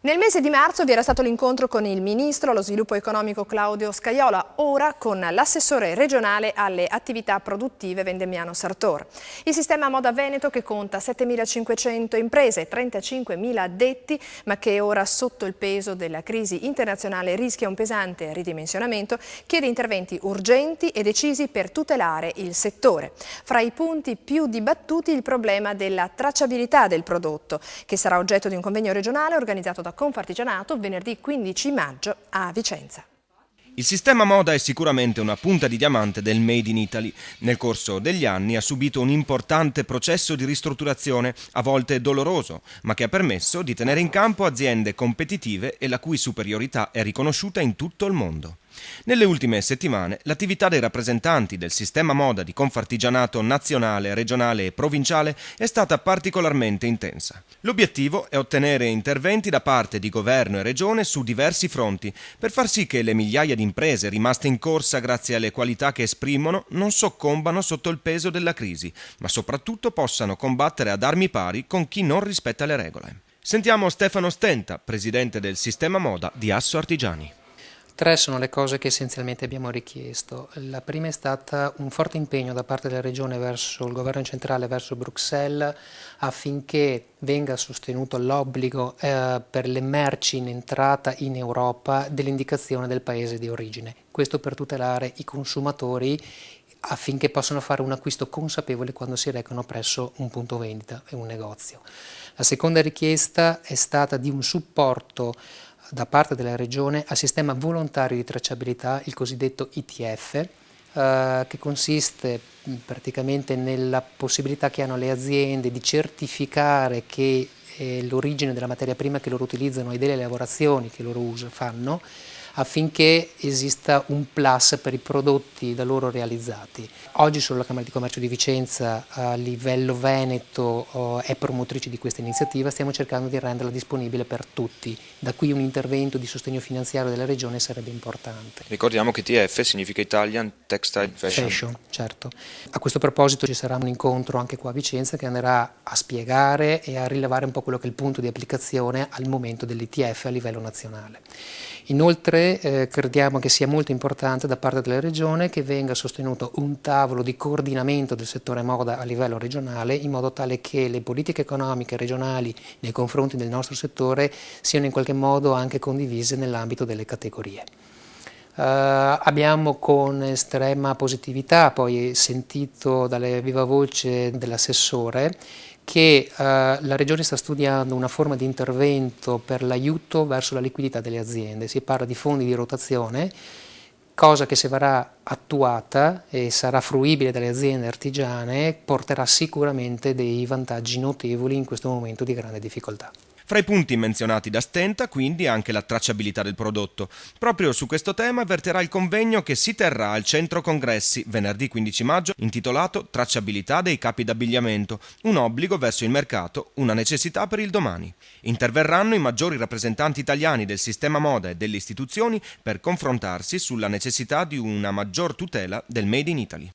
Nel mese di marzo vi era stato l'incontro con il Ministro allo Sviluppo Economico Claudio Scajola, ora con l'assessore regionale alle attività produttive Vendemmiano Sartor. Il sistema Moda Veneto, che conta 7.500 imprese e 35.000 addetti, ma che ora sotto il peso della crisi internazionale rischia un pesante ridimensionamento, chiede interventi urgenti e decisi per tutelare il settore. Fra i punti più dibattuti il problema della tracciabilità del prodotto, che sarà oggetto di un convegno regionale organizzato da Confartigianato venerdì 15 maggio a Vicenza. Il sistema moda è sicuramente una punta di diamante del Made in Italy. Nel corso degli anni ha subito un importante processo di ristrutturazione, a volte doloroso, ma che ha permesso di tenere in campo aziende competitive e la cui superiorità è riconosciuta in tutto il mondo. Nelle ultime settimane l'attività dei rappresentanti del sistema moda di Confartigianato nazionale, regionale e provinciale è stata particolarmente intensa. L'obiettivo è ottenere interventi da parte di governo e regione su diversi fronti per far sì che le migliaia di imprese rimaste in corsa grazie alle qualità che esprimono non soccombano sotto il peso della crisi, ma soprattutto possano combattere ad armi pari con chi non rispetta le regole. Sentiamo Stefano Stenta, presidente del sistema moda di Asso Artigiani. Tre sono le cose che essenzialmente abbiamo richiesto. La prima è stata un forte impegno da parte della Regione verso il governo centrale, verso Bruxelles, affinché venga sostenuto l'obbligo per le merci in entrata in Europa dell'indicazione del paese di origine. Questo per tutelare i consumatori affinché possano fare un acquisto consapevole quando si recano presso un punto vendita e un negozio. La seconda richiesta è stata di un supporto da parte della Regione al sistema volontario di tracciabilità, il cosiddetto ITF, che consiste praticamente nella possibilità che hanno le aziende di certificare che l'origine della materia prima che loro utilizzano e delle lavorazioni che loro fanno, affinché esista un plus per i prodotti da loro realizzati. Oggi solo la Camera di Commercio di Vicenza a livello veneto è promotrice di questa iniziativa, stiamo cercando di renderla disponibile per tutti, da qui un intervento di sostegno finanziario della Regione sarebbe importante. Ricordiamo che TF significa Italian Textile Fashion. Certo. A questo proposito ci sarà un incontro anche qua a Vicenza che andrà a spiegare e a rilevare un po' quello che è il punto di applicazione al momento dell'ITF a livello nazionale. Inoltre crediamo che sia molto importante da parte della Regione che venga sostenuto un tavolo di coordinamento del settore moda a livello regionale in modo tale che le politiche economiche regionali nei confronti del nostro settore siano in qualche modo anche condivise nell'ambito delle categorie. Abbiamo con estrema positività poi sentito dalle viva voce dell'assessore che la Regione sta studiando una forma di intervento per l'aiuto verso la liquidità delle aziende. Si parla di fondi di rotazione, cosa che se verrà attuata e sarà fruibile dalle aziende artigiane porterà sicuramente dei vantaggi notevoli in questo momento di grande difficoltà. Fra i punti menzionati da Stenta, quindi, anche la tracciabilità del prodotto. Proprio su questo tema verterà il convegno che si terrà al Centro Congressi venerdì 15 maggio, intitolato Tracciabilità dei capi d'abbigliamento, un obbligo verso il mercato, una necessità per il domani. Interverranno i maggiori rappresentanti italiani del sistema moda e delle istituzioni per confrontarsi sulla necessità di una maggior tutela del Made in Italy.